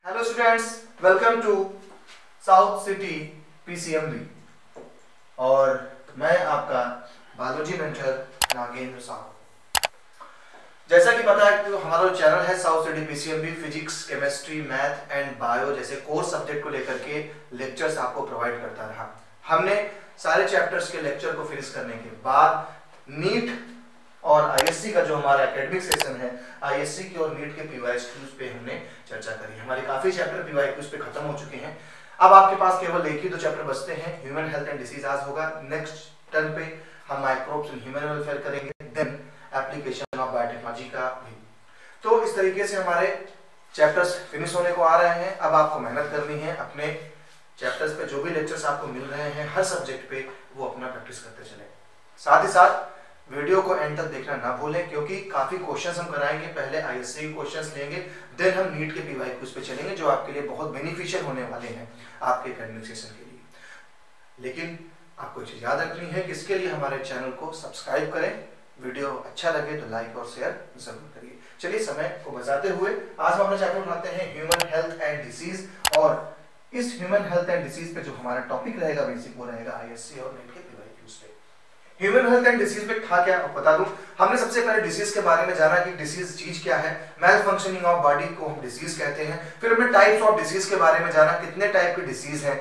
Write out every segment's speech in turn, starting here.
Hello students, welcome to South City PCMB और मैं आपका बायोलॉजी मेंटर नागेंद्र साहू। जैसा कि पता है कि हमारा जो चैनल है south City PCMB physics, chemistry, math and bio जैसे कोर्स सब्जेक्ट को लेकर के लेक्चर्स आपको प्रोवाइड करता रहा। हमने सारे चैप्टर्स के लेक्चर को फिनिश करने के बाद नीट और आईएससी का जो हमारा एकेडमिक सेशन है, आईएससी की और नीट के पीवाईक्यूज पे हमने चर्चा करी। हमारे काफी चैप्टर पीवाईक्यूज पे खत्म हो चुके हैं। अब आपके पास केवल एक ही दो चैप्टर बचते हैं। ह्यूमन हेल्थ एंड डिसीज आज होगा। नेक्स्ट टर्न पे हम माइक्रोब्स इन ह्यूमन वेलफेयर करेंगे, देन एप्लीकेशन ऑफ बायोटेक्नोलॉजी का भी। तो इस तरीके से हमारे चैप्टर्स फिनिश होने को आ रहे हैं। अब आपको मेहनत करनी है, अपने चैप्टर्स पे जो भी लेक्चर्स आपको मिल रहे हैं हर सब्जेक्ट पे वो अपना प्रैक्टिस करते चले। साथ ही साथ वीडियो को एंड तक देखना ना भूलें, क्योंकि काफी क्वेश्चंस हम कराएंगे। पहले आईएससी के क्वेश्चंस लेंगे, देन हम नीट के पीवाईक्यूज पे चलेंगे, जो आपके लिए बहुत बेनिफिशियल होने वाले हैं आपके एकेडमिक सेशन के लिए। लेकिन आपको चीज याद रखनी है कि इसके लिए हमारे चैनल को सब्सक्राइब करें, वीडियो अच्छा लगे तो लाइक और शेयर जरूर करिए। चलिए समय को बचाते हुए आज हम अपना चैप्टर बनाते हैं ह्यूमन हेल्थ एंड डिसीज। और इस ह्यूमन हेल्थ एंड डिसीज पे जो हमारा टॉपिक रहेगा बेसिक वो रहेगा आईएससी और नीट के पीवाईक्यूज पे। ह्यूमन हेल्थ एंड डिसीज में था क्या बता दूं। हमने सबसे पहले डिसीज के बारे में जाना कि डिसीज चीज क्या है। मेल फंक्शनिंग ऑफ बॉडी को हम डिसीज कहते हैं। फिर हमने टाइप्स ऑफ डिसीज के बारे में जाना, कितने टाइप के डिसीज हैं,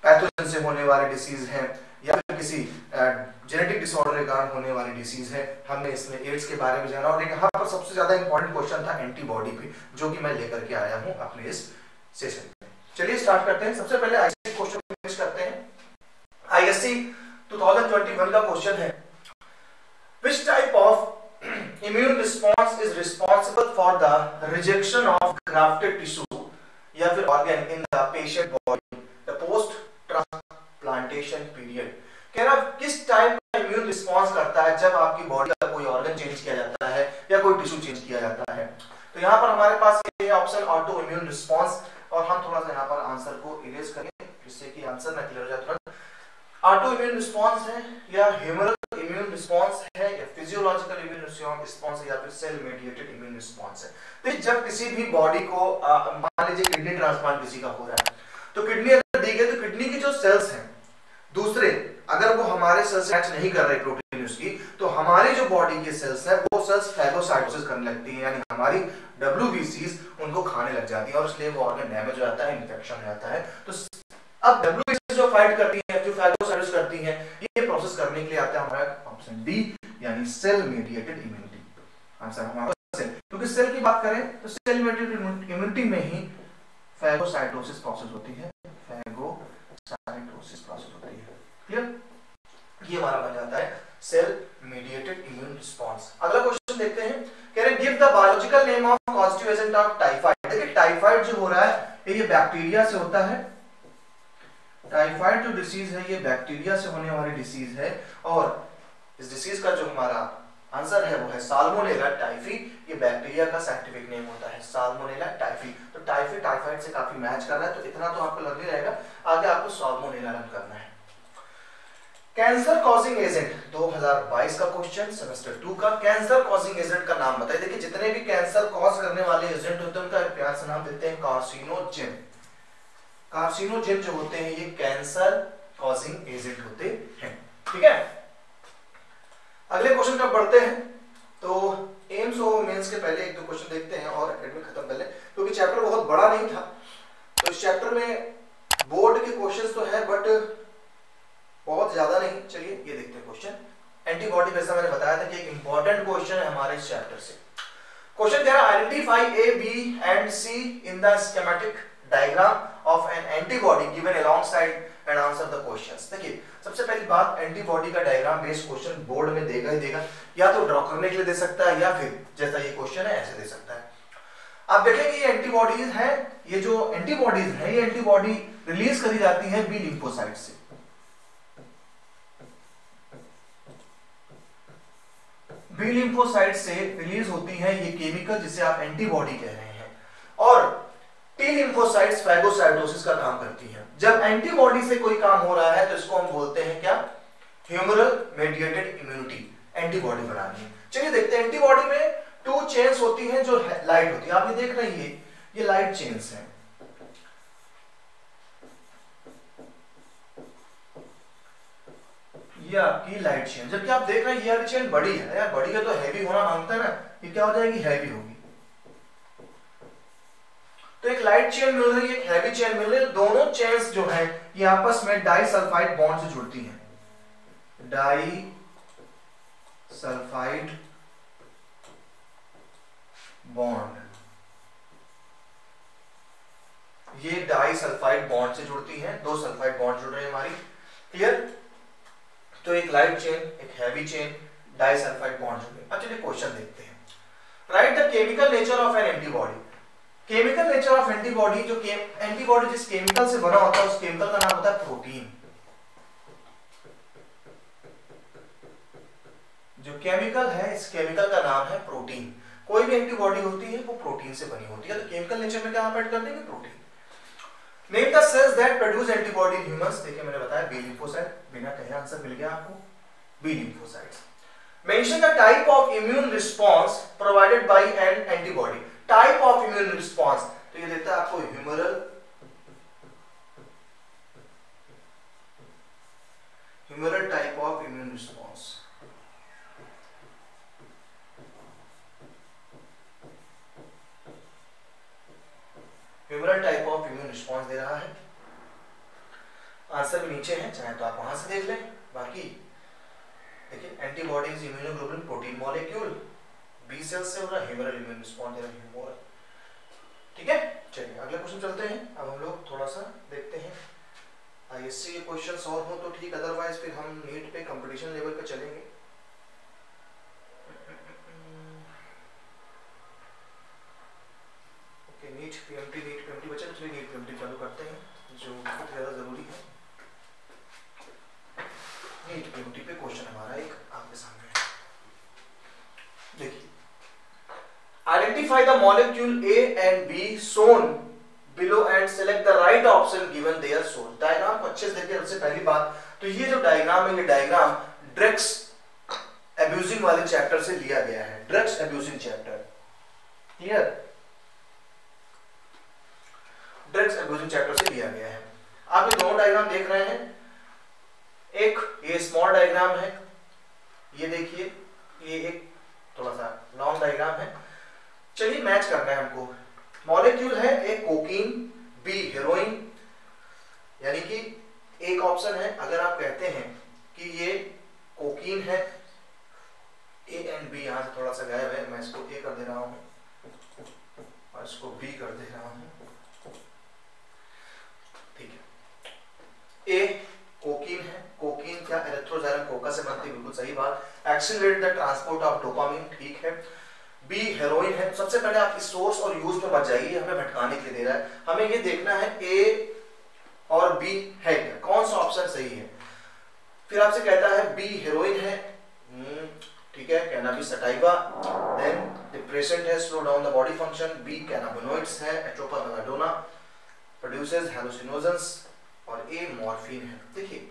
पैथोजन से होने वाले डिसीज हैं या फिर किसी जेनेटिक डिसऑर्डर के कारण होने वाली डिसीज है। हमने इसमें एड्स के बारे में जाना और यहाँ पर सबसे ज्यादा इंपॉर्टेंट क्वेश्चन था एंटीबॉडी पे, जो कि मैं लेकर के आया हूँ अपने इस सेशन में। चलिए स्टार्ट करते हैं। सबसे पहले आईएससी क्वेश्चन फिनिश करते हैं। आईएससी 2021 का क्वेश्चन है, which type of immune response is responsible for the rejection of grafted tissue या फिर organ in the patient body the post transplantation period। कह रहा किस टाइप का इम्यून रिस्पॉन्स करता है जब आपकी बॉडी का कोई ऑर्गन चेंज किया जाता है या कोई टिश्यू चेंज किया जाता है। तो यहाँ पर हमारे पास ये ऑप्शन ऑटो इम्यून रिस्पॉन्स, और हम थोड़ा सा यहाँ पर आंसर को इरेज करें जिससे कि आंसर ना क्लियर हो जाए तुरंत। ऑटो इम्यून रिस्पॉन्स है या ह्यूमरल इम्यून रिस्पॉन्स है या फिजियोलॉजिकल इम्यून रिस्पॉन्स है या फिर सेल मेडिएटेड इम्यून रिस्पॉन्स है। तो जब किसी भी बॉडी को मान लीजिए किडनी ट्रांसप्लांट किसी का हो रहा है, तो किडनी अगर दी गई तो किडनी की जो सेल्स हैं दूसरे, अगर वो हमारे सेल्स मैच नहीं कर रहे प्रोटीन उसकी, तो हमारी जो बॉडी के सेल्स है वो सेल्स फैगोसाइटोसिस करने लगती है, यानी हमारी डब्ल्यूबीसीज उनको खाने लग जाती है और इसलिए वो ऑर्गन डैमेज हो जाता है, इन्फेक्शन हो जाता है। तो अब डब्ल्यूबीसी जो फाइट करती है, जो फैगोसाइटोसिस करती है, ये प्रोसेस करने के लिए आता है हमारा ऑप्शन डी यानी सेल मेडिएटेड इम्यूनिटी। आंसर हमारा सेल, क्योंकि सेल की बात करें तो सेल मेडिएटेड इम्यूनिटी में ही फैगोसाइटोसिस प्रोसेस होती है, फैगोसाइटोसिस प्रोसेस होती है। क्लियर? ये हमारा बन जाता है सेल मेडिएटेड इम्यून रिस्पांस। अगला क्वेश्चन देखते हैं। कह रहे give the biological name of positive agent of typhoid. देखिए टाइफाइड जो हो रहा है ये बैक्टीरिया से होता है। टाइफाइड जो डिसीज है ये बैक्टीरिया से होने वाली डिसीज है और इस डिसीज का जो हमारा आंसर है वो है साल्मोनेला टाइफी। ये बैक्टीरिया का साइंटिफिक नेम होता है साल्मोनेला टाइफी। तो टाइफी टाइफाइड से काफी मैच कर रहा है, तो इतना तो आपको लग नहीं रहेगा। आगे आपको साल्मोनेला रन करना है। कैंसर कॉजिंग एजेंट 2022 का क्वेश्चन सेमेस्टर 2 का। कैंसर कॉजिंग एजेंट का नाम बताइए। देखिए जितने भी कैंसर कॉज करने वाले एजेंट होते हैं उनका प्यार से नाम देते हैं कार्सिनोजेन। कार्सिनोजेन जो होते हैं ये कैंसर कॉजिंग एजेंट होते हैं। ठीक है, अगले क्वेश्चन पर बढ़ते हैं। तो एम्स और मेंस के पहले एक दो क्वेश्चन देखते हैं और एकेडमिक खत्म पहले, क्योंकि चैप्टर बहुत बड़ा नहीं था तो इस चैप्टर में बोर्ड के क्वेश्चंस तो है बट बहुत ज्यादा नहीं। चलिए ये देखते हैं क्वेश्चन। एंटीबॉडी जैसा मैंने बताया था कि एक इंपॉर्टेंट क्वेश्चन है हमारे इस चैप्टर से। क्वेश्चन कह रहा है identify A B and C in the schematic diagram of an antibody given alongside and answer the questions. देखिए सबसे पहली बात, एंटीबॉडी का डायग्राम बेस्ड क्वेश्चन बोर्ड में देगा ही देगा, या तो ड्रॉ करने के लिए दे सकता है या फिर जैसा ये क्वेश्चन है ऐसे दे सकता है। आप देखेंगे ये एंटीबॉडीज है, ये जो एंटीबॉडीज है ये एंटीबॉडी रिलीज करी जाती है बी लिम्फोसाइट से। बी लिम्फोसाइट से रिलीज होती है ये केमिकल जिसे आप एंटीबॉडी कह रहे हैं, और टी लिम्फोसाइट्स फैगोसाइटोसिस का काम करती है। जब एंटीबॉडी से कोई काम हो रहा है तो इसको हम बोलते हैं क्या, ह्यूमरल मेडिएटेड इम्यूनिटी, एंटीबॉडी बनानी है। चलिए देखते हैं। एंटीबॉडी में 2 चेन्स होती हैं जो लाइट होती है, आप ये देख रही है ये लाइट चेन्स हैं। ये आपकी लाइट चेन, जबकि आप देख रहे हैं ये वाली चेन बड़ी है यार, बड़ी है तो हैवी होना मांगता है ना, ये क्या हो जाएगी, हैवी होगी। तो एक लाइट चेन मिल रही है, एक हैवी चेन मिल रही है, दोनों चेन्स जो है ये आपस में डाइसल्फाइड बॉन्ड से जुड़ती हैं। डाइसल्फाइड बॉन्ड, ये डाइसल्फाइड बॉन्ड से जुड़ती हैं, दो सल्फाइड बॉन्ड जुड़ रहे हैं हमारी, क्लियर। तो एक लाइट चेन, एक हैवी चेन, डाइसल्फाइड बॉन्ड जुड़ रहे हैं। अब चलिए क्वेश्चन देखते हैं। Right the chemical nature of an antibody. Chemical nature of antibody, जो एंटीबॉडी जिस केमिकल से बना होता है उस केमिकल का नाम होता है प्रोटीन। जो केमिकल है इस केमिकल का नाम है प्रोटीन। कोई भी एंटीबॉडी होती है वो प्रोटीन से बनी होती है, तो केमिकल नेचर में क्या आप ऐड कर देंगे, protein. Name the cells that produce antibody in humans. देखिए मैंने बताया बी लिम्फोसाइट, बिना कहे आंसर मिल गया आपको, B lymphocytes. Mention the type of immune response provided by an antibody. Type of immune response, तो ये देता है आपको humoral type of immune response. Humoral type of immune response दे रहा है। आंसर भी नीचे है, चाहे तो आप वहां से देख लें। बाकी देखिए antibodies immunoglobulin protein molecule, B cell से हो रहा है, ह्यूमरल इम्यून रिस्पांस दे रहा है, ह्यूमरल। ठीक है, चलिए अगले क्वेश्चन चलते हैं। अब हम लोग थोड़ा सा देखते हैं आईएससी के क्वेश्चन सॉल्व हो तो ठीक, अदरवाइज फिर हम नीट पे कंपटीशन लेवल पे चलेंगे। ओके, नीट पीएमटी बचे, चलिए नीट पीएमटी चालू करते हैं जो बहुत ज्यादा जरूरी है। नीट पीएमटी पे क्वेश्चन हमारा एक आपके सामने है, देखिए। Identify the molecule A and B shown below and select the right option given their source। Diagram को अच्छे से देखिए। सबसे पहली बात तो ये जो डायग्राम है, ये डायग्राम ड्रग्स अब्यूजिंग वाले चैप्टर से लिया गया है, drugs abusing chapter, clear, drugs abusing chapter से लिया गया है। आप ये दोनों डायग्राम देख रहे हैं, एक ये स्मॉल डायग्राम है, ये देखिए ये एक थोड़ा सा लॉन्ग डायग्राम है। चलिए मैच करना है हमको। मॉलिक्यूल है ए कोकीन, बी हेरोइन, यानी कि एक ऑप्शन है अगर आप कहते हैं कि ये कोकीन है, ए एंड बी, यहां से थोड़ा सा गायब है, मैं इसको ए कर दे रहा हूं और इसको बी कर दे रहा हूं, ठीक है। ए कोकीन है, कोकीन क्या एरिथ्रोजाइलम कोका से बनती है, बिल्कुल सही बात। Accelerate the transport of dopamine, ठीक है। बी हेरोइन है। सबसे पहले आप इस सोर्स और यूज पे मत जाइए, हमें भटकाने के लिए दे रहा है, हमें ये देखना है ए और बी है क्या, कौन सा ऑप्शन सही है। फिर आपसे कहता है बी हेरोइन है, ठीक है, कैनाबिस सटाइवा, देन डिप्रेसेंट है, slow down the body function, B cannabinoids है, एट्रोपा बेलाडोना, प्रोड्यूसेस हैलुसिनोजेंस, और ए मॉर्फिन है। देखिए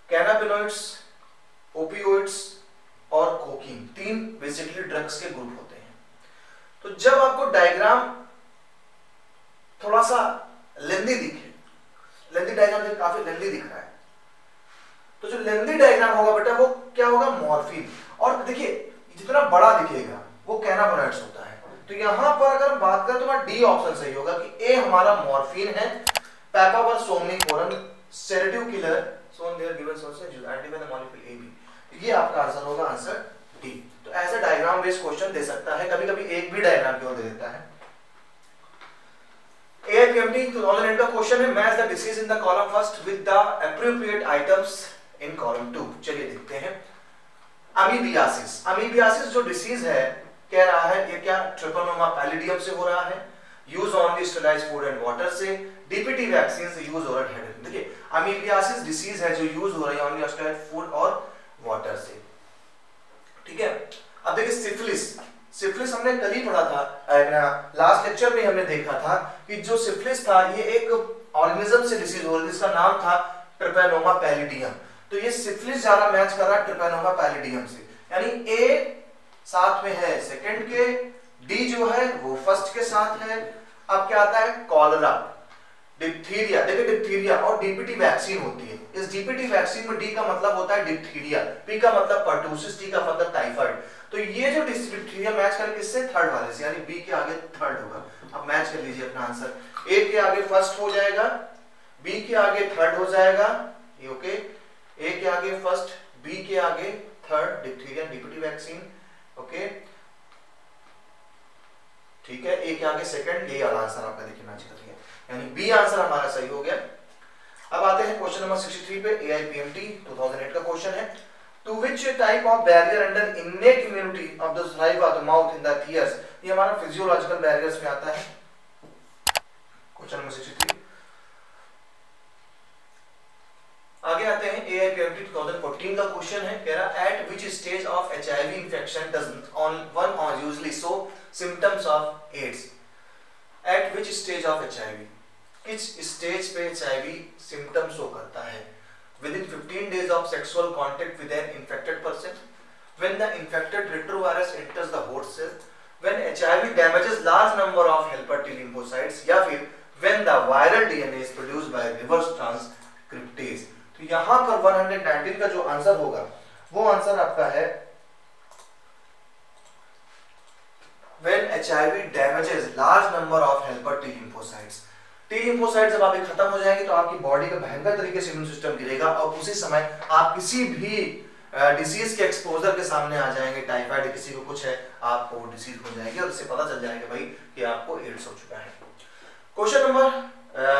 कैनाबिनोइड्स, ओपियोइड्स और कोकीन, तीन बेसिकली ड्रग्स के ग्रुप होते हैं। तो जब आपको डायग्राम थोड़ा सा लेंदी दिखे, लेंदी डायग्राम काफी लेंदी दिख रहा है, तो जो लेंदी डायग्राम होगा बेटा वो क्या होगा, मॉर्फिन। और देखिए जितना बड़ा दिखेगा वो कैनाबिनोइड्स होता है। तो यहां पर अगर बात करें तो मैं डी ऑप्शन सही होगा कि ए हमारा मॉर्फिन है, papaver somniferum sedative killer shown there given sources identify the molecule AB, ये आपका आंसर होगा, आंसर डी। तो ऐसे डायग्राम बेस्ड क्वेश्चन दे सकता है, कभी कभी एक भी डायग्राम की ओर दे देता है। AIPMT 2008 का क्वेश्चन है, match the disease in the column first with the appropriate items in column 2। चलिए देखते हैं। अमीबियासिस, अमीबियासिस जो डिसीज है कह रहा है ये क्या ट्रिपनोमा पैलिडियम से हो रहा है, use only sterilised food and water से, डीपीटी वैक्सीन से यूज ओरल हेड। देखिए अमीबियासिस डिसीज है जो यूज हो रही है ओनली स्टेरिलाइज्ड फूड और वाटर से, ठीक है। अब देखिए सिफिलिस, सिफिलिस हमने कल ही पढ़ा था, लास्ट लेक्चर में हमने देखा था कि जो सिफिलिस था ये एक ऑर्गेनिज्म से डिसीज हो रही है जिसका नाम था ट्रिपैनोमा पैलिडियम। तो ये सिफिलिस ज्यादा मैच कर रहा है ट्रिपैनोमा पैलिडियम से, यानी ए साथ में है सेकंड के, डी जो है वो फर्स्ट के साथ है। अब क्या आता है कॉलरा, डिप्थीरिया, देखिए डिप्थीरिया और डीपीटी वैक्सीन होती है। इस डीपीटी वैक्सीन में डी का मतलब होता है डिप्थीरिया, पी का मतलब पर्टूसिस, टी का मतलब टाइफाइड। तो ये जो डिप्थीरिया मैच कर किससे, थर्ड वाले से, यानी बी के आगे थर्ड होगा। अब मैच कर लीजिए अपना आंसर, ए के आगे फर्स्ट हो जाएगा, बी के आगे थर्ड हो जाएगा, ये ओके, ए के आगे फर्स्ट, बी के आगे third, diphtheria DPT vaccine, okay ठीक है, ए के आगे सेकंड, ये वाला आंसर आपका देखिए मैच कर लिया, यानी बी आंसर हमारा सही हो गया। अब आते हैं क्वेश्चन नंबर 63 पे, AIPMT 2008 का क्वेश्चन है, to which type of barrier under innate immunity of the saliva the mouth in the ears, ये हमारा फिजियोलॉजिकल बैरियर्स में आता है। क्वेश्चन नंबर 63 आगे आते हैं, AIPMT 2014 का क्वेश्चन है, कह रहा at which stage of HIV infection does one usually show symptoms of AIDS, at which stage of HIV, किस स्टेज पे HIV सिम्टम शो करता है, within 15 days of sexual contact with an infected person, when the infected retrovirus enters the host cell, when HIV damages large number of helper T lymphocytes, या फिर when the viral DNA is produced by reverse transcriptase। तो यहां पर 119 का जो answer होगा वो answer आपका है when HIV damages large number of helper T lymphocytes। T lymphocytes जब आपके खत्म हो जाएंगे तो आपकी बॉडी का भयंकर तरीके से इम्यून सिस्टम गिरेगा और उसी समय आप किसी भी डिसीज के एक्सपोजर के सामने आ जाएंगे, टाइफाइड किसी को कुछ है, आपको वो डिसीज हो जाएगी और इससे पता चल जाएगा भाई कि आपको एड्स हो चुका है। Question number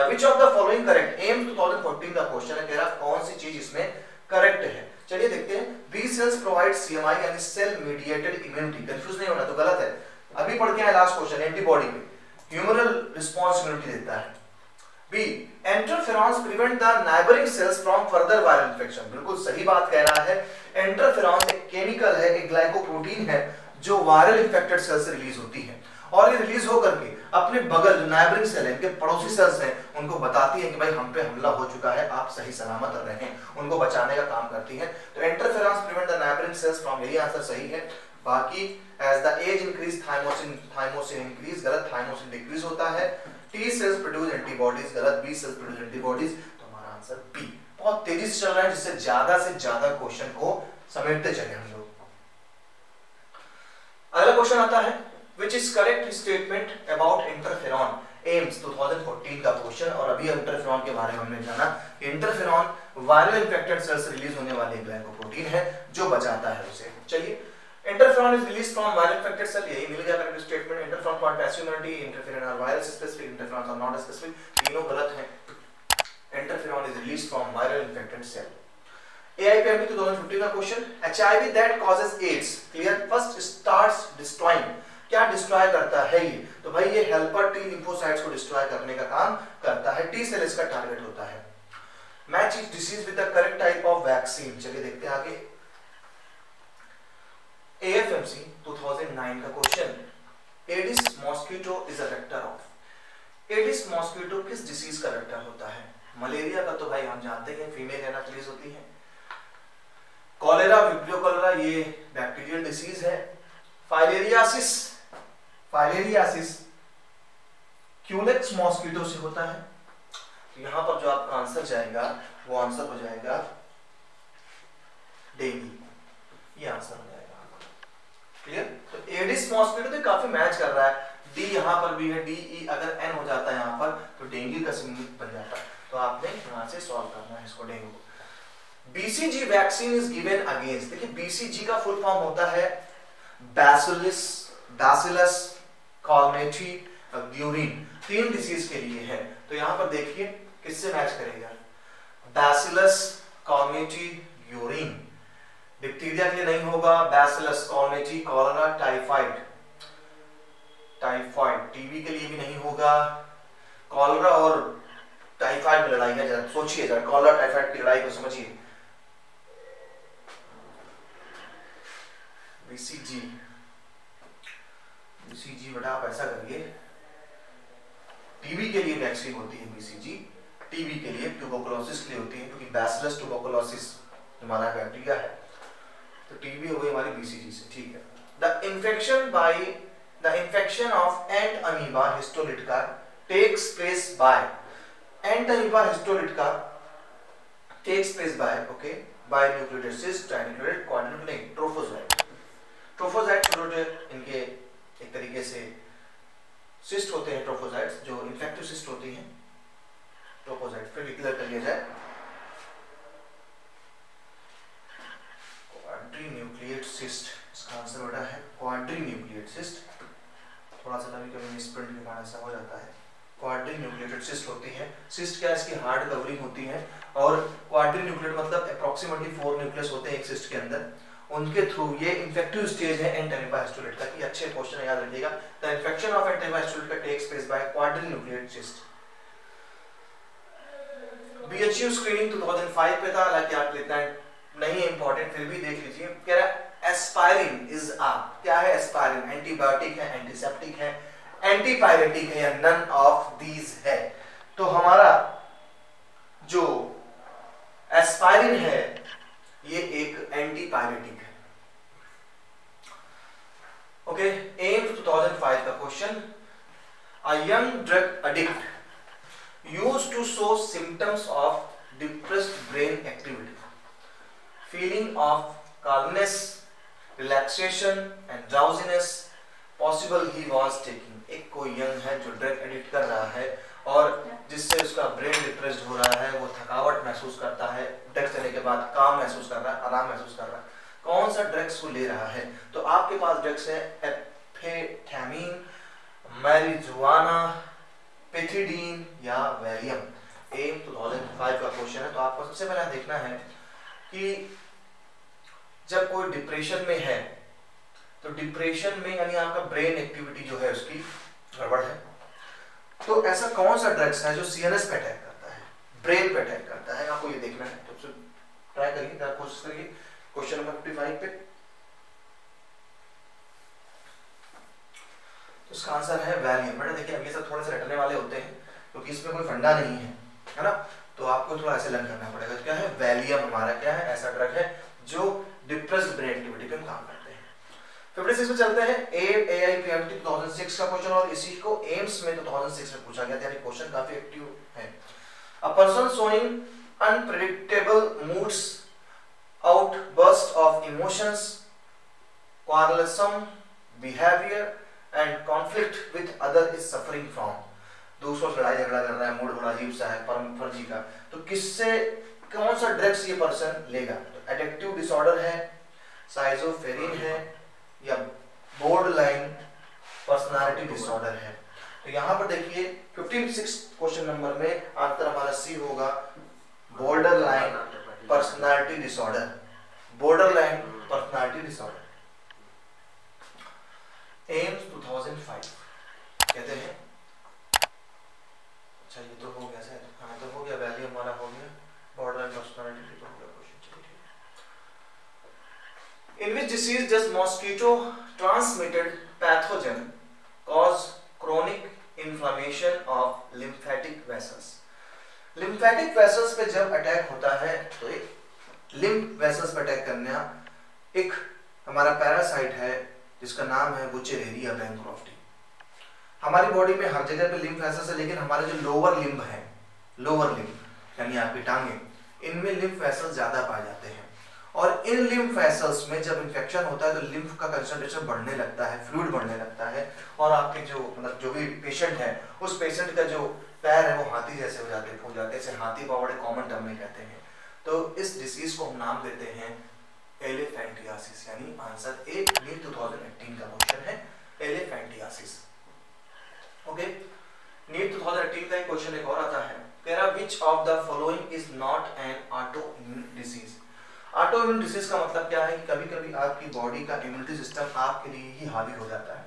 which of the following correct, AIMS 2014 का क्वेश्चन है, कह रहा कौन सी चीज इसमें करेक्ट है। चलिए देखते हैं, B cells provide CMI यानी सेल मीडिएटेड इम्यूनिटी, कंफ्यूज नहीं होना तो गलत है, अभी पढ़ के आए लास्ट क्वेश्चन, एंटीबॉडी पे ह्यूमरल रिस्पांस इम्यूनिटी देता है। B interferons prevent the neighbouring cells from further viral infection, बिल्कुल सही बात कह रहा है, इंटरफेरॉन्स एक केमिकल है, एक ग्लाइकोप्रोटीन है जो वायरल इंफेक्टेड सेल से रिलीज होती है और ये रिलीज होकर के अपने बगल जो नाइबरिंग सेल है, इनके पड़ोसी सेल्स हैं, उनको बताती है कि भाई हम पे हमला हो चुका है, आप सही सलामत रहें, उनको बचाने का काम करती है। तो interferons prevent the neighbouring cells from, यही आंसर सही है। बाकी as the age increase thymosin increase, गलत, थाइमोसिन डिक्रीज होता है। टी सेल्स प्रोड्यूस एंटीबॉडीज, गलत, बी सेल्स प्रोड्यूस एंटीबॉडीज, तो हमारा आंसर बी। बहुत तेजी से चल रहा है जिससे ज्यादा से ज्यादा क्वेश्चन को समेटते चले हम लोग। अगला क्वेश्चन आता है, which is correct statement about interferon, AIMS 2014 का क्वेश्चन, और अभी इंटरफेरॉन के बारे में हमने जाना कि इंटरफेरॉन वायरल इंफेक्टेड सेल से रिलीज होने वाली ग्लाइकोप्रोटीन है जो बचाता है उसे। चलिए, interferon is release from viral infected cell, यही मिल गया correct statement. Interferon for passive immunity, interferon are virus specific, interferon are not specific, तीनों गलत हैं। Interferon is release from viral infected cell. AIPMT 2015 का question, HIV that causes AIDS, clear, first starts destroying, क्या destroy करता है ये, तो भाई ये हेल्पर टी लिम्फोसाइट्स को डिस्ट्रॉय करने का काम करता है, टी सेल इसका टारगेट होता है। मैच इस disease with the correct type of vaccine, चलिए देखते हैं आगे। AFMC 2009 का question, Aedes mosquito is a vector of, Aedes mosquito किस डिसीज का वेक्टर होता है। मलेरिया का तो भाई हम जानते हैं फीमेल एनाफिलिस होती है। कॉलेरा, विब्रियो कॉलेरा ये बैक्टीरियल डिसीज है। फाइलेरियासिस, फाइलेरियासिस क्यूलेक्स मॉस्किटो से होता है। तो यहां पर जो आपका आंसर जाएगा वो आंसर हो जाएगा डेंगू, ये आंसर हो जाएगा आपका, क्लियर। तो एडिस मॉस्किटो तो काफी मैच कर रहा है, डी यहां पर भी है, डी ई अगर एन हो जाता है यहां पर तो डेंगू का सिम्बल बन जाता है, तो आपने यहां से सॉल्व करना है इसको, dengue. BCG vaccine is given against, देखिए BCG का फुल फॉर्म होता है बैसिलस कॉलमेटी ग्यूरिन, तीन डिसीज के लिए है। तो यहां पर देखिए किससे मैच करेगा, बैसिलस कॉलमेटी ग्यूरिन। डिप्थीरिया के लिए नहीं होगा, बैसिलस कॉलमेटी, कॉलेरा, टाइफाइड, टीबी के लिए भी नहीं होगा। कॉलेरा और टाइफाइड में लड़ाई है, जरा सोचिए, जरा कॉलेरा टाइफाइड की लड़ाई को समझिए। BCG बेटा आप ऐसा करिए, टीबी के लिए वैक्सीन होती है BCG, टीबी के लिए, ट्यूबरकुलोसिस के लिए होती है, क्योंकि बैसिलस ट्यूबरकुलोसिस हमारा बैक्टीरिया है, तो टीबी हो गई हमारी BCG से, ठीक है। The infection of entamoeba histolytica takes place by, entamoeba histolytica takes place by nucleotide cyst, trinucleotide, quadrinucleotide, trophozoite. Trophozoite छोटे इनके एक तरीके से सिस्ट होते हैं, ट्रोफोजाइट्स जो इन्फेक्टिव सिस्ट होती हैं, ट्रोफोजाइट। फिर डिक्लेयर कर लिया जाए क्वाड्रिन्यूक्लिएट सिस्ट, इसका आंसर बेटा है क्वाड्रिन्यूक्लिएट सिस्ट। थोड़ा सा कभी कभी स्प्रिंट के कारण ऐसा हो जाता है। क्वाड्रिन्यूक्लिएटेड सिस्ट होती है। सिस्ट क्या है, इसकी हार्ड कवरिंग होती है, और क्वाड्रिन्यूक्लिएट मतलब अप्रोक्सीमेटली 4 न्यूक्लियस होते हैं एक सिस्ट के अंदर। उनके थ्रू ये इन्फेक्टिव स्टेज है एंटामीबा हिस्टोरिटिका की। अच्छे क्वेश्चन है, याद रखिएगा। The infection of entamoeba histolytica takes place by quadrinucleate cyst. BHU screening 2005 पे था, हालांकि आप इतना नहीं है इंपॉर्टेंट, फिर भी देख लीजिए। कह रहा है एस्पायरिन इज आ, क्या है एस्पायरिन? एंटीबायोटिक है, एंटीसेप्टिक है, एंटीपायरेटिक है, या नन ऑफ दीज है? तो हमारा जो एस्पायरिन है ये एक एंटीपायरेटिक है। ओके, एम्स 2005 का question, a young drug addict used to show symptoms of depressed brain activity, feeling of calmness, relaxation and drowsiness, possible he was taking। एक कोई यंग है जो ड्रग एडिक्ट कर रहा है और जिससे उसका ब्रेन डिप्रेस्ड हो रहा है, वो थकावट महसूस करता है, ड्रग्स लेने के बाद काम महसूस कर रहा है, आराम महसूस कर रहा है। कौन सा ड्रग्स वो ले रहा है? तो आपके पास ड्रग्स है एम्फेटामिन, मैरिजुआना, पेथिडीन या वैलियम। एम 2005 का क्वेश्चन है। तो आपको सबसे पहले देखना है कि जब कोई डिप्रेशन में है तो डिप्रेशन में यानी आपका ब्रेन एक्टिविटी जो है उसकी गड़बड़ है, तो ऐसा कौन सा ड्रग्स है जो सीएनएस पे अटैक करता है, ब्रेन पे अटैक करता है? आपको ये देखना है। तो ट्राई करिए, कोशिश करिए क्वेश्चन नंबर 55 पे। तो इसका आंसर है वैलियम। बेटा देखिए, अब ये सब थोड़े से रटने वाले होते हैं क्योंकि इसमें कोई फंडा नहीं है ना, तो आपको थोड़ा ऐसे लर्न करना पड़ेगा। तो क्या है, वैलियम हमारा क्या है, ऐसा ड्रग है जो डिप्रेस्ड ब्रेन एक्टिविटी पे काम करते हैं। 56 में चलते हैं। AIPMT 2006 का क्वेश्चन, और इसी को एम्स में 2006 में पूछा गया था, यानी क्वेश्चन काफी एक्टिव है। A person showing unpredictable moods, outburst of emotions, quarrelsome behavior and conflict with other is suffering from। दूसरों से लड़ाई झगड़ा कर रहा है, मूड बड़ा अजीब सा है, फर्जी का, तो किससे, कौन सा ड्रग्स ये पर्सन लेगा? तो एडिक्टिव डिसऑर्डर है, साइजोफ्रेनिया है, या बॉर्डरलाइन पर्सनालिटी डिसऑर्डर है? तो यहाँ पर देखिए 56 क्वेश्चन नंबर में आंसर हमारा सी होगा, borderline personality disorder. Borderline personality disorder. AIIMS 2005 कहते हैं, अच्छा ये तो हो गया सर, हाँ तो हो गया, वैल्यूम वाला हो गया, बॉर्डरलाइन पर्सनालिटी तो हो गया क्वेश्चन। चलिए, in which disease does mosquito transmitted pathogen cause chronic inflammation of lymphatic vessels? Lymphatic vessels पे जब अटैक होता है तो एक लिम्फ वेसल्स पे अटैक करना एक हमारा पैरासाइट है जिसका नाम है बुचेरेरिया बैंक्रॉफ्टी। हमारी बॉडी में हर जगह पे लिम्फ वेसल्स है, लेकिन हमारे जो लोअर लिम्ब है, लोअर लिम्ब यानी आपकी टांगे, इनमें लिम्फ वेसल्स ज्यादा पाए जाते हैं। और इन लिम्फ वेसल्स में जब इन्फेक्शन होता है तो लिम्फ का कंसंट्रेशन बढ़ने लगता है, फ्लूइड बढ़ने लगता है, और आपके जो मतलब जो भी पेशेंट है उस पेशेंट का जो पैर है वो हाथी जैसे हो जाते हैं, फूल जाते हैं, इसे हाथी पाँव बड़े कॉमन टर्म में कहते हैं। तो इस डिसीज को हम नाम देते हैं एलिफेंटियासिस, यानी आंसर ए नीट 2018 का क्वेश्चन है एलिफेंटियासिस। ओके, नीट 2018 का एक क्वेश्चन एक और आता है, कह रहा which of the following is not an autoimmune disease. Autoimmune disease का मतलब क्या है कि कभी कभी आपकी बॉडी का इम्यूनिटी सिस्टम आपके लिए ही हावी हो जाता है।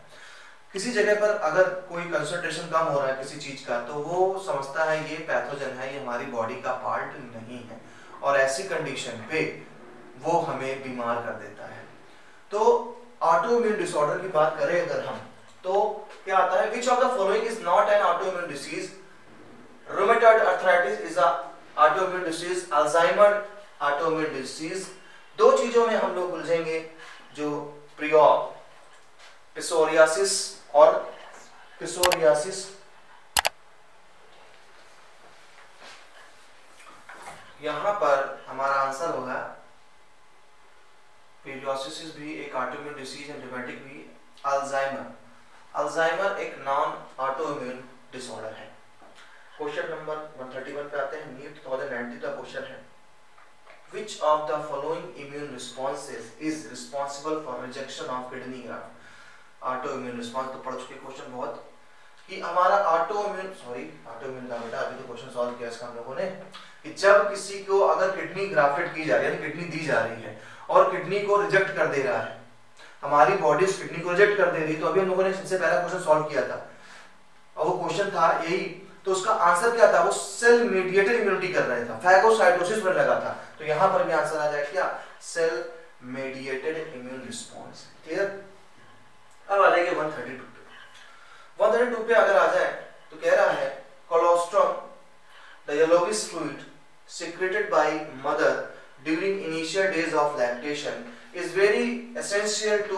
किसी जगह पर अगर कोई कंसंट्रेशन कम हो रहा है किसी चीज का, तो वो समझता है ये पैथोजन है, ये हमारी बॉडी का पार्ट नहीं है, और ऐसी कंडीशन पे वो हमें बीमार कर देता है। तो ऑटोइम्यून डिसऑर्डर की बात करें अगर हम, तो क्या आता है, which of the following is not an autoimmune disease. Rheumatoid arthritis is a autoimmune disease, Alzheimer autoimmune disease. दो चीजों में हम लोग उलझेंगे, जो पिसोरियासिस और पिसोरियासिस यहाँ पर हमारा आंसर होगा पीरियोसिस भी एक ऑटोइम्यून डिसीज है, रिमेटिक भी। अल्जाइमर एक नॉन ऑटोइम्यून डिसऑर्डर है। क्वेश्चन नंबर 131 पे आते हैं। नीट 2019 का क्वेश्चन है, Which of the following immune responses is responsible for rejection of kidney graft? Autoimmune response तो पढ़ चुके क्वेश्चन बहुत, कि हमारा ऑटोइम्यून का बेटा अभी तो क्वेश्चन सॉल्व किया इसका हम लोगों ने, कि जब किसी को अगर किडनी ग्राफ्टेड की जा रही है, किडनी दी जा रही है और किडनी को रिजेक्ट कर दे रहा है, हमारी बॉडी उस किडनी को रिजेक्ट कर दे रही है, तो अभी हम लोगों ने सबसे पहला क्वेश्चन सॉल्व किया था और वो क्वेश्चन था यही, तो उसका आंसर क्या था, वो सेल मीडिएटेड इम्यूनिटी कर रहा था, फैगोसाइटोसिस पर लगा था, तो यहां पर भी आंसर आ जाएगा क्या, cell mediated immune response. Clear. अब आ जाएंगे 132 पे। 132 पे अगर आ जाए तो कह रहा है colostrum the yellowish fluid secreted by mother during initial days of lactation is very essential to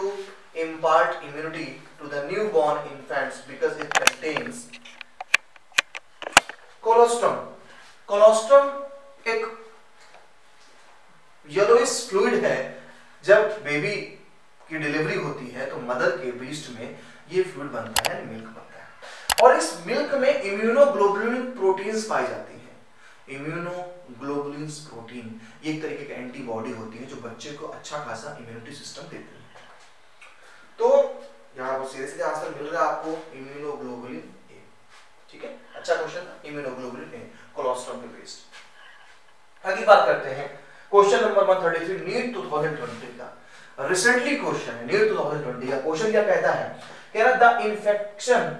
impart immunity to the newborn infants because it contains colostrum. Colostrum एक येलोइश फ्लूइड है, जब बेबी की डिलीवरी होती है तो mother के breast में ये फ्लूइड बनता है, मिल्क बनता है, और इस मिल्क में इम्यूनोग्लोबुलिन प्रोटीन्स पाई जाती हैं। इम्यूनोग्लोबुलिन प्रोटीन ये एक तरीके की एंटीबॉडी होती है जो बच्चे को अच्छा खासा इम्यूनिटी सिस्टम देती है। तो यहाँ पर सीधे सीधे आंसर मिल रहा है आपको इम्यूनोग्लोबुलिन ए। ठीक है, अच्छा क्वेश्चन था, इम्यूनोग्लोबुलिन ए कोलोस्ट्रम पे बेस्ड। आगे बात करते हैं क्वेश्चन नंबर 133 नीट 2020 का रिसेंटली क्वेश्चन है। नीट 2020 का क्वेश्चन क्या कहता है, कह रहा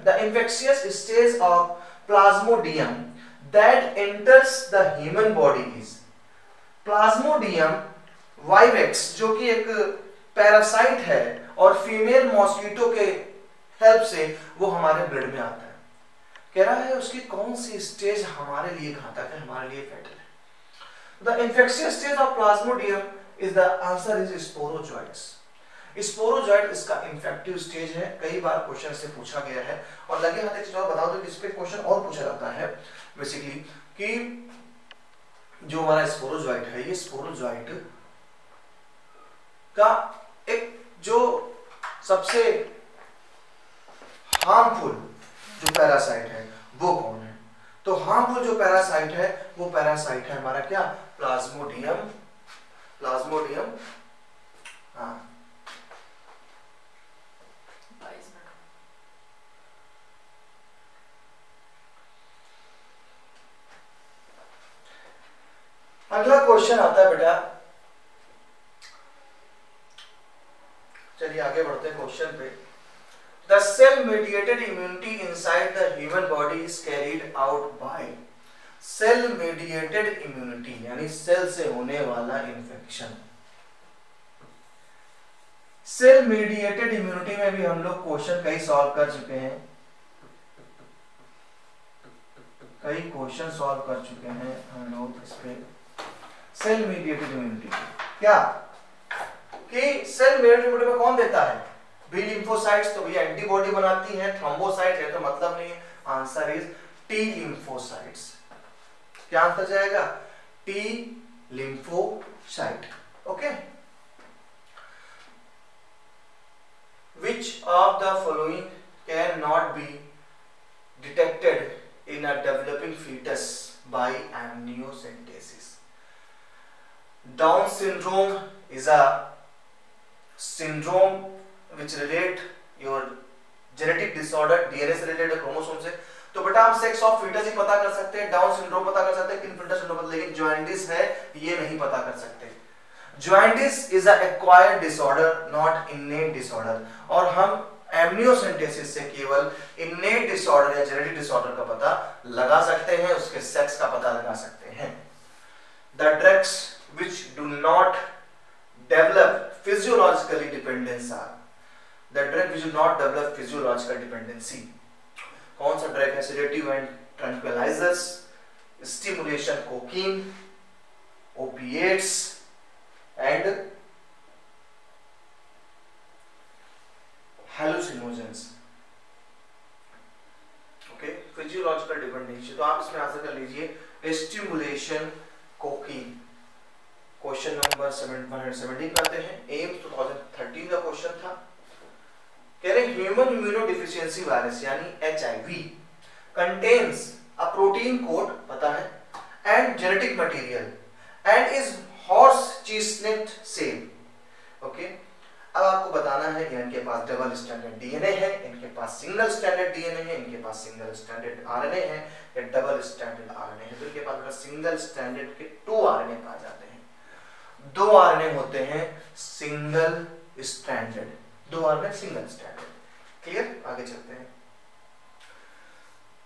the infectious stage of Plasmodium that enters the human body is Plasmodium vivax, जो कि एक पैरासाइट है और फीमेल मॉस्किटो के हेल्प से वो हमारे ब्लड में आता है। कह रहा है उसकी कौन सी स्टेज हमारे लिए घातक है, हमारे लिए फैटल है। The infectious stage of plasmodium is the answer is sporozoites. Sporozoite इसका इन्फेक्टिव स्टेज है, कई बार क्वेश्चन से पूछा गया है। और लगे हाथ एक चीज और बता दो कि इस पे क्वेश्चन और पूछा जाता है बेसिकली, कि जो हमारा स्पोरोजॉइट है, ये स्पोरोजॉइट का एक जो सबसे हार्मफुल जो पैरासाइट है वो कौन है, तो हार्मफुल जो पैरासाइट है वो पैरासाइट है हमारा क्या, प्लाज्मोडियम। हाँ, अगला क्वेश्चन आता है बेटा, चलिए आगे बढ़ते हैं क्वेश्चन पे। The cell mediated immunity inside the human body is carried out by. Cell mediated immunity यानी सेल से होने वाला इन्फेक्शन। सेल मीडिएटेड इम्यूनिटी में भी हम लोग क्वेश्चन कई सॉल्व कर चुके हैं, हम लोग इस पे सेल मीडिएटेड इम्यूनिटी क्या, कि सेल मीडिएटेड इम्यूनिटी में कौन देता है, बी लिम्फोसाइट्स, तो ये एंटीबॉडी बनाती हैं, थ्रोम्बोसाइट है तो मतलब नहीं है, आंसर इज टी लिम्फोसाइट्स। क्या आंसर जाएगा, T lymphocyte. Okay, which of the following cannot be detected in a developing fetus by amniocentesis? Down syndrome is a syndrome which relate your genetic disorder, DNA से related chromosome से। तो बेटा हम sex of foetus ही पता कर सकते हैं, down syndrome पता कर सकते हैं, इन्फेंटल सिंड्रोम, लेकिन जॉइंटिस है ये नहीं पता कर सकते। Jaundice is a acquired disorder not इनेट disorder, और हम एमनियोसेंटेसिस से केवल इनेट डिसऑर्डर या जेनेटिक डिसऑर्डर का पता लगा सकते हैं, उसके सेक्स का पता लगा सकते हैं। The drugs which do not develop physiologically dependence are the drug which do not develop physiological dependency। कौन सा ड्रग है, sedative and tranquillizers, stimulation cocaine, opiates and hallucinogens. Okay, physiological dependency, तो आप इसमें आंसर कर लीजिए स्टिमुलेशन कोकीन। क्वेश्चन नंबर 117 करते हैं। एम्स 2013 का क्वेश्चन था। कह रहे ह्यूमन इम्यूनोडेफिशिएंसी वायरस यानी HIV contains a protein code, पता है, and genetic material and is horse chestnut cell. Okay, अब आपको बताना है कि इनके पास डबल स्टैंडर्ड डीएनए है, इनके पास सिंगल स्टैंडर्ड डीएनए है, इनके पास सिंगल स्टैंडर्ड आरएनए है या डबल स्टैंडर्ड आरएनए है। तो इनके पास अगर सिंगल स्टैंडर्ड के 2 आरएनए पाए जाते हैं, 2 आरएनए होते हैं single standard, 2 RNA single standard. Clear? आगे चलते हैं।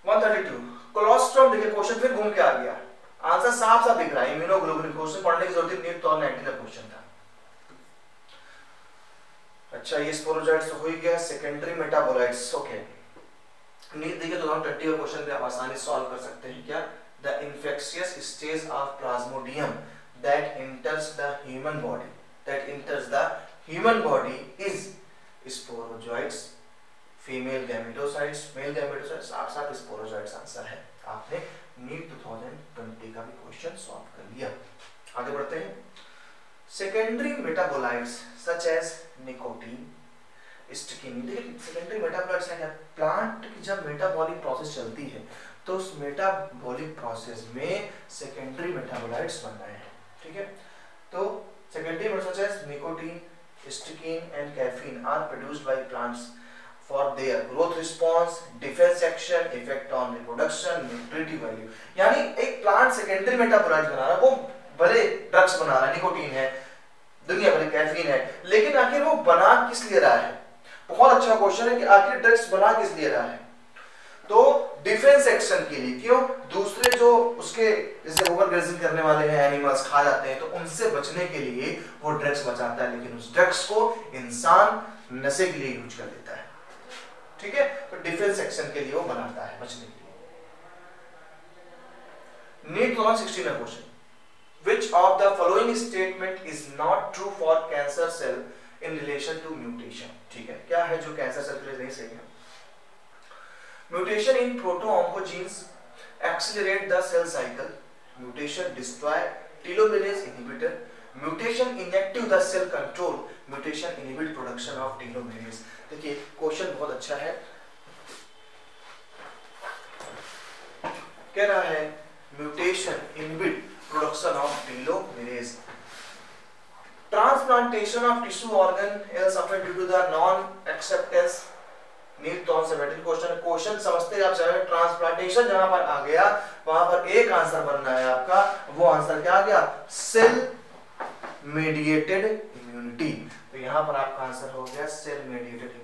132 कोलोस्ट्रम। देखिए क्वेश्चन फिर घूम के आ गया, आंसर साफ साफ दिख रहा है। इम्यूनोग्लोबुलिन क्वेश्चन पढ़ने की जरूरत नहीं, तो 90 का क्वेश्चन था। अच्छा, ये स्पोरोजाइट्स तो हो ही गया। Secondary metabolites, okay. नीट देखिए 2020 का क्वेश्चन भी आप आसानी सॉल्व कर सकते हैं। क्या? The infectious stage of plasmodium that enters the human body is sporozoites, female gametocytes, male gametocytes. साथ स्पोरोजाइट्स आंसर है। आपने नीट 2020 का भी क्वेश्चन सॉल्व कर लिया। आगे बढ़ते हैं। Secondary metabolites such as nicotine, strychnine. देखिए सेकेंडरी मेटाबोलाइट्स है क्या? प्लांट की जब मेटाबॉलिक प्रोसेस चलती है तो उस मेटाबॉलिक प्रोसेस में सेकेंडरी मेटाबोलाइट्स बन रहे हैं। ठीक है, तो secondary metabolites such as nicotine, strychnine and caffeine are produced by plants for their growth response, defense action, effect on reproduction, nutritive value। यानी एक प्लांट सेकेंडरी मेटाबोलाइट बना रहा है, वो भले ड्रग्स बना रहा है, निकोटीन है, दुनिया भर कैफीन है, लेकिन आखिर वो बना किस लिए रहा है? बहुत अच्छा क्वेश्चन है कि आखिर ड्रग्स बना किस लिए रहा है? तो डिफेंस एक्शन के लिए। क्यों? दूसरे जो उसके जैसे ओवरग्रेजिंग करने वाले हैं, एनिमल्स खा जाते हैं, तो उनसे बचने के लिए वो ड्रग्स बचाता है, लेकिन उस ड्रग्स को इंसान नशे के लिए यूज कर लेता है। ठीक है, तो डिफेंस एक्शन के लिए वो बनाता है, बचने के लिए। नीट 2016 का question, which of the following statement is not true for cancer cell in relation to mutation? ठीक है, क्या है जो कैंसर सेल के लिए नहीं सही है? Mutation in proto-oncogenes accelerate the cell cycle. Mutation destroy telomerase inhibitor. Mutation inactive the cell control. Mutation inhibit production of telomerase। देखिए क्वेश्चन बहुत अच्छा है। कह रहा है mutation inhibit production of telomerase. Transplantation of tissue organ else affect due to the non acceptance. NEET 2017 question. Question समझते आप चाहे ट्रांसप्लांटेशन जहां पर आ गया वहां पर एक आंसर बनना है आपका। वो आंसर क्या आ गया? Cell mediated immunity. तो यहां पर आपका आंसर हो गया cell mediated immunity.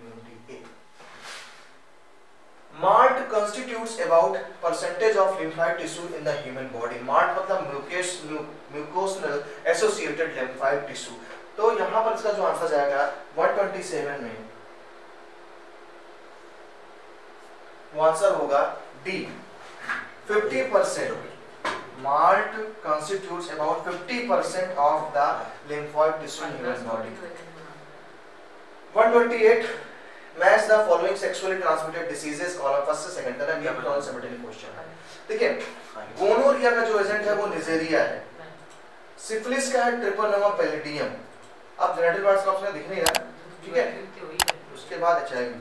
MALT constitutes about percentage of lymphoid tissue in the human body। Mart मतलब mucosal associated lymphoid tissue। तो यहां पर इसका जो आंसर जाएगा 127 में वो आंसर होगा D 50%। Mart constitutes about 50% of the lymphoid tissue in human body। 128 match the following sexually transmitted diseases, column first से सेकंड तक। ये 2017 क्वेश्चन है। देखिए गोनोरिया का जो एजेंट है वो निजेरिया है, सिफिलिस का है ट्रिपनोमा पैलिडियम। अब जेनेटिक पार्ट्स का ऑप्शन दिख नहीं रहा, ठीक है, उसके बाद HIV.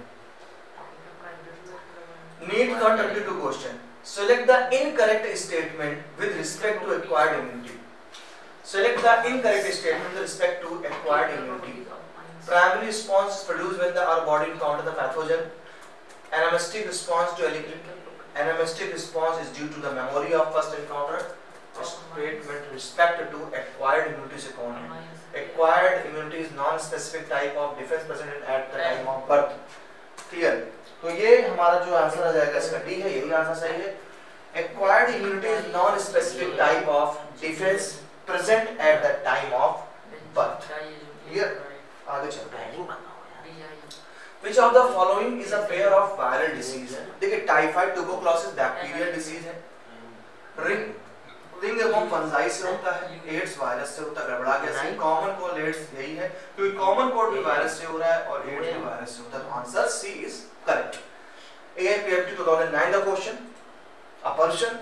NEET 32 question, select the incorrect statement with respect to acquired immunity. Select the incorrect statement with respect to acquired immunity. Primary response is produced when our body encounters the pathogen. Anamnestic response to anamnestic response is due to the memory of first encounter. Statement respect to acquired immunity से कौन है? Acquired immunity is non-specific type of defense present at the time of birth. Clear? तो ये हमारा जो answer आ जाएगा इसका डी है, यही आंसर सही है। Acquired immunity is non-specific type of defense present at the time of birth. Clear? आगे चलते हैं। Which of the following is a pair of viral disease? देखिए टाइफाइड ट्यूबरकुलोसिस बैक्टीरियल डिसीज है, रिंगवर्म फंजाई से होता है, एड्स वायरस से होता है। गड़बड़ा गया, कॉमन कोल्ड एड्स यही है क्योंकि कॉमन कोल्ड भी वायरस से हो रहा है और एड्स भी वायरस से होता है। तो answer C is correct. AIPFT 2009 का question, a person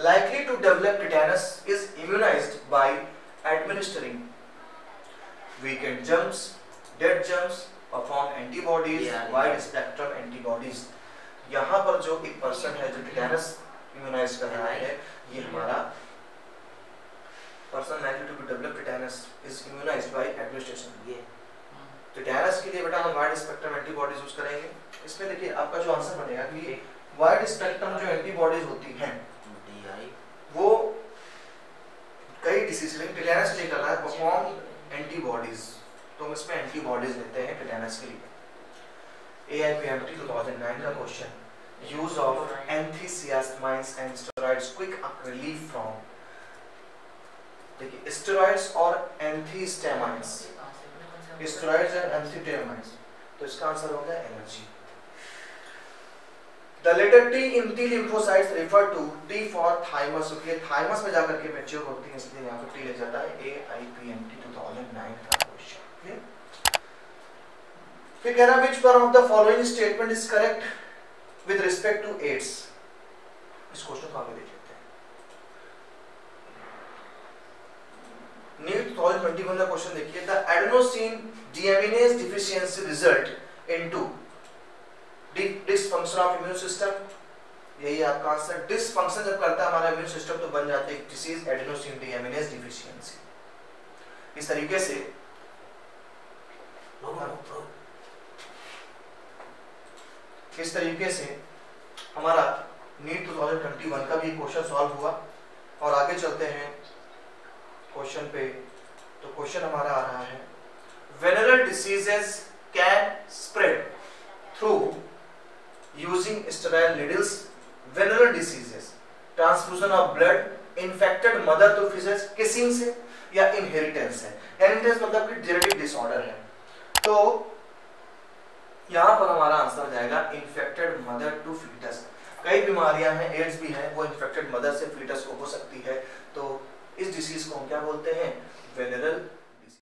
likely to develop tetanus is immunized by administering weekend germs, dead germs, perform antibodies, wide spectrum antibodies. यहाँ पर जो एक पर्सन है जो टिटेनस इम्यूनाइज कर रहा है, ये हमारा person likely to develop tetanus is immunized by administration. ये टिटेनस के लिए बेटा हम वाइड स्पेक्ट्रम एंटीबॉडीज यूज करेंगे. इसमें देखिए आपका जो आंसर बनेगा कि वाइड स्पेक्ट्रम जो एंटीबॉडीज होती हैं वो कई डिसीज में टिटेनस के लिए कर रहा है परफॉर्म एंटीबॉडीज, तो हम इसमें एंटीबॉडीज लेते हैं टिटेनस के लिए. AIPMT 2009 का question, use of antihistamines and steroids quick relief from. देखिए स्टेरॉइड्स और एंथीस्टेमाइन्स, स्टेरॉइड्स एंड एंथीस्टेमाइन्स, तो इसका आंसर हो गया energy. The letter T in T lymphocytes refer to T for thymus. Okay, thymus में जाकर के मैच्योर होती है, इसलिए यहाँ पे T लग जाता है. AIPMT 2009 का क्वेश्चन. फिर कह रहा which one of the following statement is correct with respect to AIDS. इस क्वेश्चन को आगे देख लेते हैं. NEET 2021 का क्वेश्चन देखिए. The adenosine deaminase deficiency result into dysfunction of immune system. यही आपका आंसर. डिसफंक्शन जब करता है हमारा इम्यून सिस्टम तो बन जाती है डिसीज एडेनोसिन डीएमिनेज डिफिशियंसी. इस तरीके से हमारा नीट 2021 का भी क्वेश्चन सॉल्व हुआ. और आगे चलते हैं क्वेश्चन पे. तो क्वेश्चन हमारा आ रहा है venereal diseases can spread through using sterile needles. Venereal diseases, transfusion of blood, infected mother to fetus, kissing से या inheritance है. Inheritance मतलब कि genetic disorder है. तो यहाँ पर हमारा आंसर आ जाएगा infected mother to fetus. कई बीमारियां हैं, एड्स भी है, वो infected mother से fetus को हो सकती है. तो इस डिसीज को हम क्या बोलते हैं? वेनरल